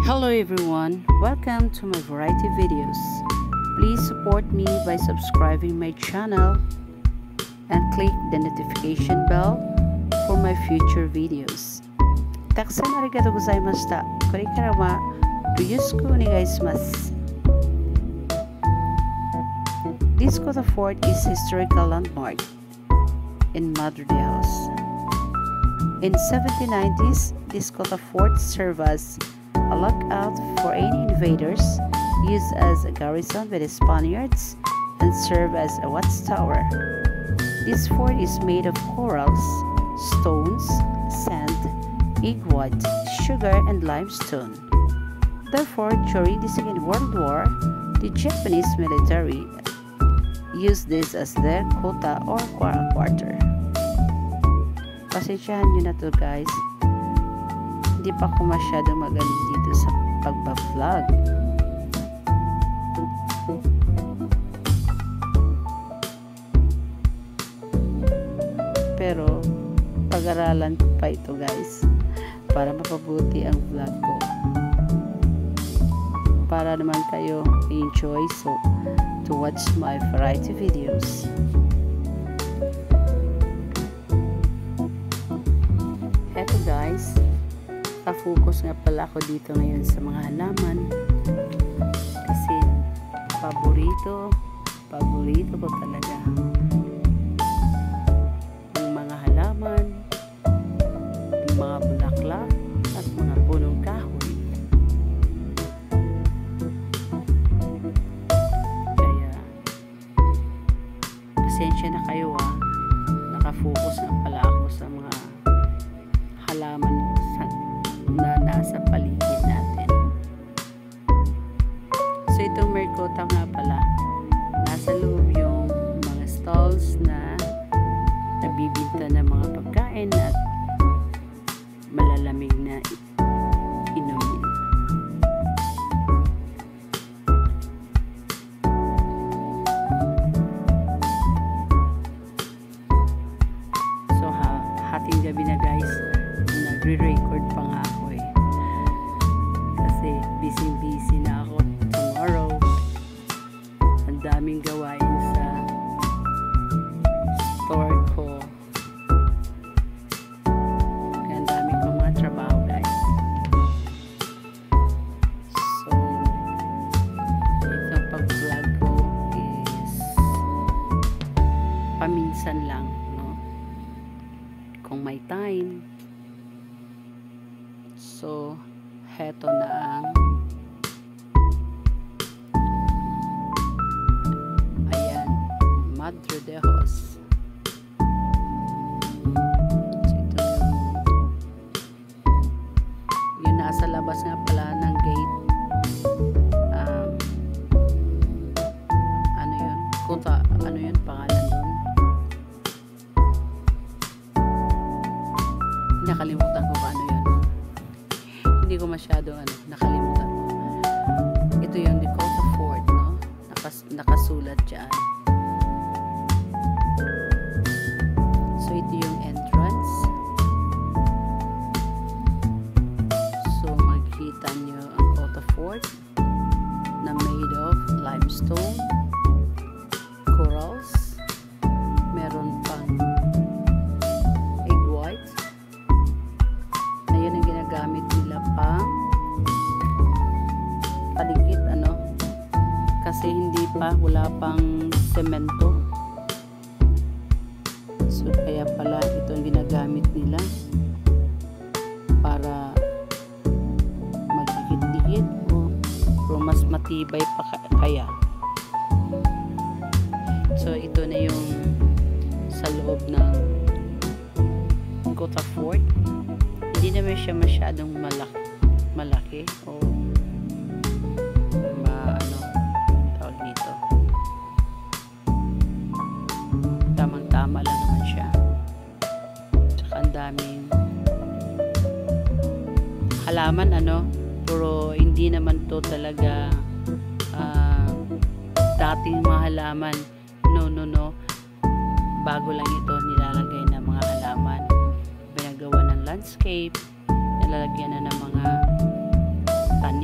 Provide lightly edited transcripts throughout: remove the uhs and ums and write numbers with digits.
Hello everyone, welcome to my variety videos. Please support me by subscribing my channel and click the notification bell for my future videos. Taksan arigatou gozaimashita. Korekara wa yoroshiku onegaishimasu. This Kota Fort is a historical landmark in Madre de Dios. In 1790s, this Kota Fort served as a lookout for any invaders, used as a garrison by the Spaniards, and served as a watchtower. This fort is made of corals, stones, sand, egg white, sugar, and limestone. Therefore, during the Second World War, the Japanese military used this as their kota or quarter. Pasensyahan nyo na to guys. Hindi pa ako masyadong magaling dito sa pagba-vlog. Pero pag-aralan pa ito guys para mapabuti ang vlog ko. Para naman kayo enjoy to watch my variety videos. Eto guys, focus nga pala ako dito ngayon sa mga halaman kasi paborito ko talaga yung mga halaman, yung mga bulaklak at mga punong kahoy. Kaya pasensya na kayo nakafocus nga pala ako sa mga halaman na nasa paligid natin. So itong Mercota nga pala, nasa loob yung mga stalls na nabibinta ng mga pagkain at malalamig na inumin. So hating gabi na guys, nagre-record pa nga ako kasi busy na ako tomorrow. Ang daming gawain sa store ko, kaya ang daming pang mga trabaho guys. So itong pag-vlog ko is paminsan lang, no? Kung may time. So heto na ang Madre de Dios. So ito yung nasa labas nga pala ng gate. Ano yun? Kota, ano yun pangalan dun? Nakalimutan ko ano yun. Hindi ko masyado nakalimutan ko. Ito yung the Kota Fort, no? Nakasulat dyan. So ito yung entrance. So makikita nyo ang Kota Fort na made of limestone, corals, meron pang egg white. Ayun ang ginagamit nila pang paligid, kasi wala pang semento. So kaya pala ito ang ginagamit nila para magdikit-dikit o mas matibay pa kaya. So ito na yung sa loob ng Kota Fort. Hindi naman siya masyadong malaki o tawag dito. Tamang-tama lang naman siya. Tsaka ang daming halaman pero hindi naman to talaga dating mga halaman. No. Bago lang ito nilalagay ng mga halaman. Pinagawa ng landscape, nilalagyan na ng mga tanim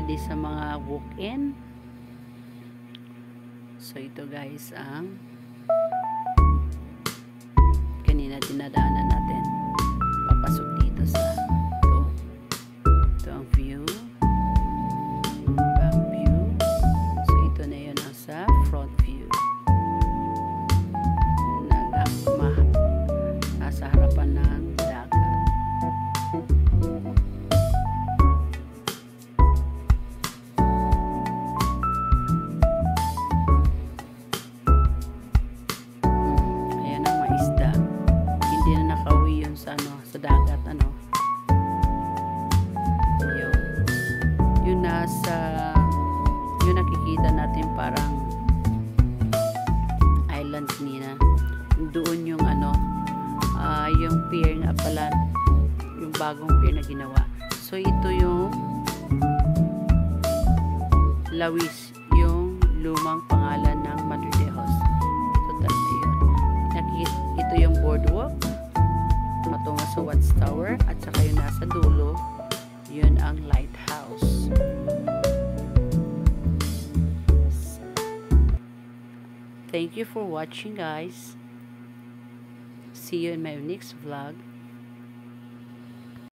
ready sa mga walk-in. So ito guys ang kanina dinadaanan natin papasok dito sa ito ang view, back view. So ito na yun ang sa front view, nasa harapan ng dagat. Ayan ang mga isda, hindi na nakauwi yun sa sa dagat yun nasa yung nakikita natin parang island nina doon yung yung pier nga pala, yung bagong pier na ginawa. So ito yung Lawis, yung lumang pangalan ng Madre de Dios. Ito talaga yun. Ito yung boardwalk patungo sa watchtower, at saka yung nasa dulo yun ang lighthouse. Thank you for watching guys. See you in my next vlog.